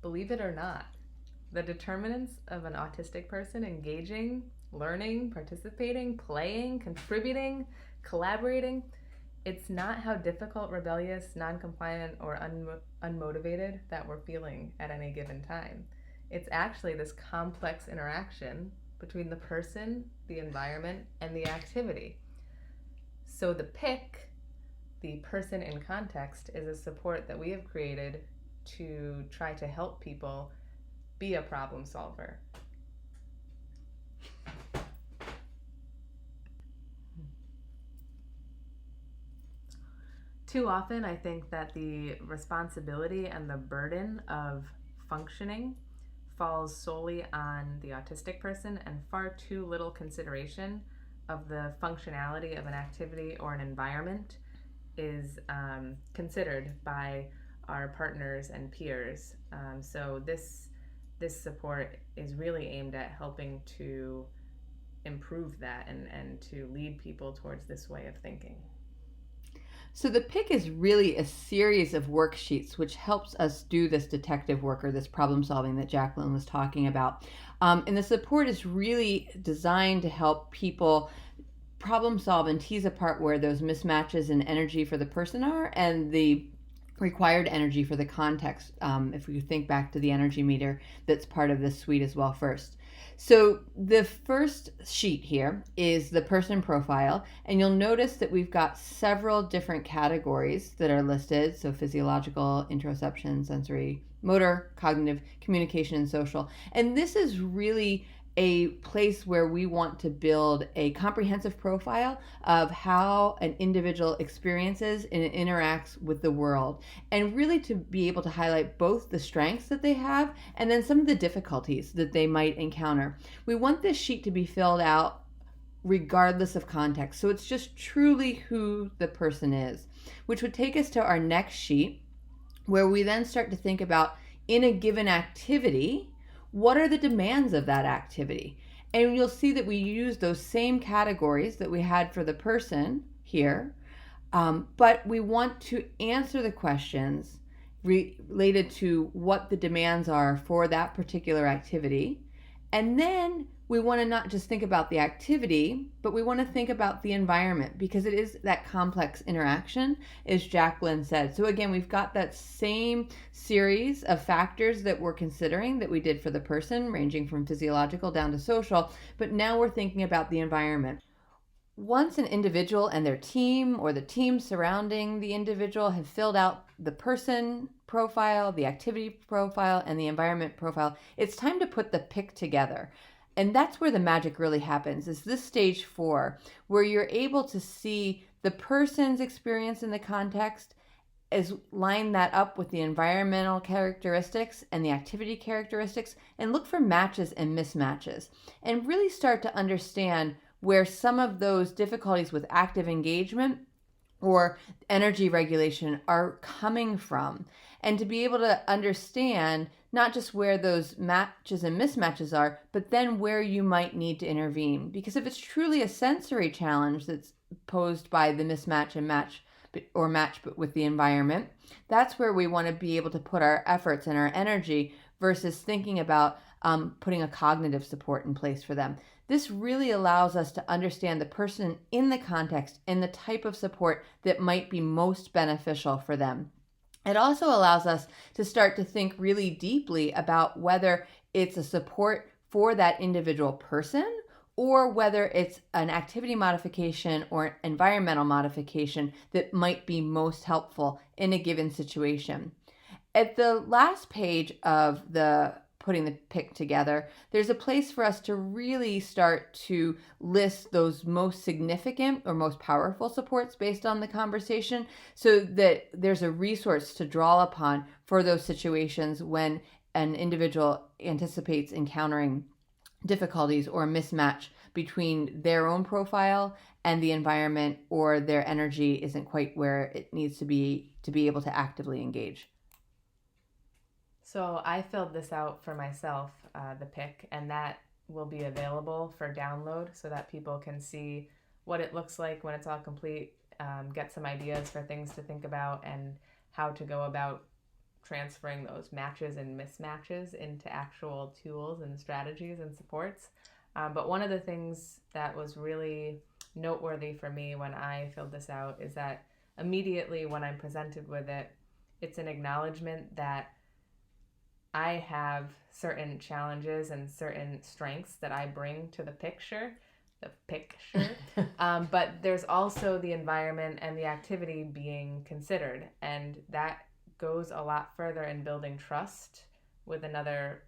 believe it or not, the determinants of an autistic person engaging, learning, participating, playing, contributing, collaborating, it's not how difficult, rebellious, non-compliant, or unmotivated that we're feeling at any given time. It's actually this complex interaction between the person, the environment, and the activity. So the PIC, the person in context, is a support that we have created to try to help people be a problem solver. Too often, I think that the responsibility and the burden of functioning falls solely on the autistic person, and far too little consideration of the functionality of an activity or an environment is considered by our partners and peers. So this support is really aimed at helping to improve that and to lead people towards this way of thinking. So the PIC is really a series of worksheets which helps us do this detective work or this problem solving that Jacqueline was talking about. And the support is really designed to help people problem solve and tease apart where those mismatches in energy for the person are and the required energy for the context, if we think back to the energy meter that's part of this suite as well first. So the first sheet here is the person profile, and you'll notice that we've got several different categories that are listed. So physiological, interoception, sensory, motor, cognitive, communication, and social. And this is really a place where we want to build a comprehensive profile of how an individual experiences and interacts with the world, and really to be able to highlight both the strengths that they have and then some of the difficulties that they might encounter. We want this sheet to be filled out regardless of context, so it's just truly who the person is, which would take us to our next sheet, where we then start to think about, in a given activity, what are the demands of that activity? And you'll see that we use those same categories that we had for the person here, but we want to answer the questions related to what the demands are for that particular activity. And then we want to not just think about the activity, but we want to think about the environment, because it is that complex interaction, as Jacqueline said. So again, we've got that same series of factors that we're considering that we did for the person, ranging from physiological down to social, but now we're thinking about the environment. Once an individual and their team or the team surrounding the individual have filled out the person profile, the activity profile, and the environment profile, it's time to put the PIC together. And that's where the magic really happens, is this stage 4, where you're able to see the person's experience in the context, is line that up with the environmental characteristics and the activity characteristics, and look for matches and mismatches, and really start to understand where some of those difficulties with active engagement or energy regulation are coming from, and to be able to understand not just where those matches and mismatches are, but then where you might need to intervene. Because if it's truly a sensory challenge that's posed by the mismatch and match or match but with the environment, that's where we want to be able to put our efforts and our energy versus thinking about putting a cognitive support in place for them. This really allows us to understand the person in the context and the type of support that might be most beneficial for them. It also allows us to start to think really deeply about whether it's a support for that individual person or whether it's an activity modification or environmental modification that might be most helpful in a given situation. At the last page of the putting the PIC together, there's a place for us to really start to list those most significant or most powerful supports based on the conversation, so that there's a resource to draw upon for those situations when an individual anticipates encountering difficulties or a mismatch between their own profile and the environment, or their energy isn't quite where it needs to be able to actively engage. So I filled this out for myself, the PIC, and that will be available for download so that people can see what it looks like when it's all complete, get some ideas for things to think about and how to go about transferring those matches and mismatches into actual tools and strategies and supports. But one of the things that was really noteworthy for me when I filled this out is that immediately when I'm presented with it, it's an acknowledgement that I have certain challenges and certain strengths that I bring to the picture. But there's also the environment and the activity being considered, and that goes a lot further in building trust with another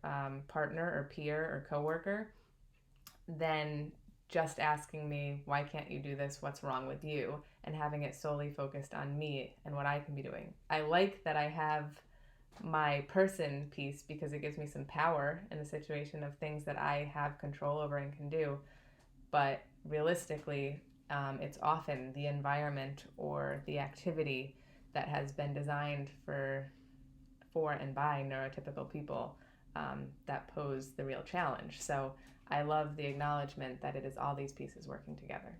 partner or peer or coworker than just asking me, why can't you do this? What's wrong with you? And having it solely focused on me and what I can be doing. I like that I have my person piece because it gives me some power in the situation of things that I have control over and can do. But realistically, it's often the environment or the activity that has been designed for and by neurotypical people that pose the real challenge. So I love the acknowledgement that it is all these pieces working together.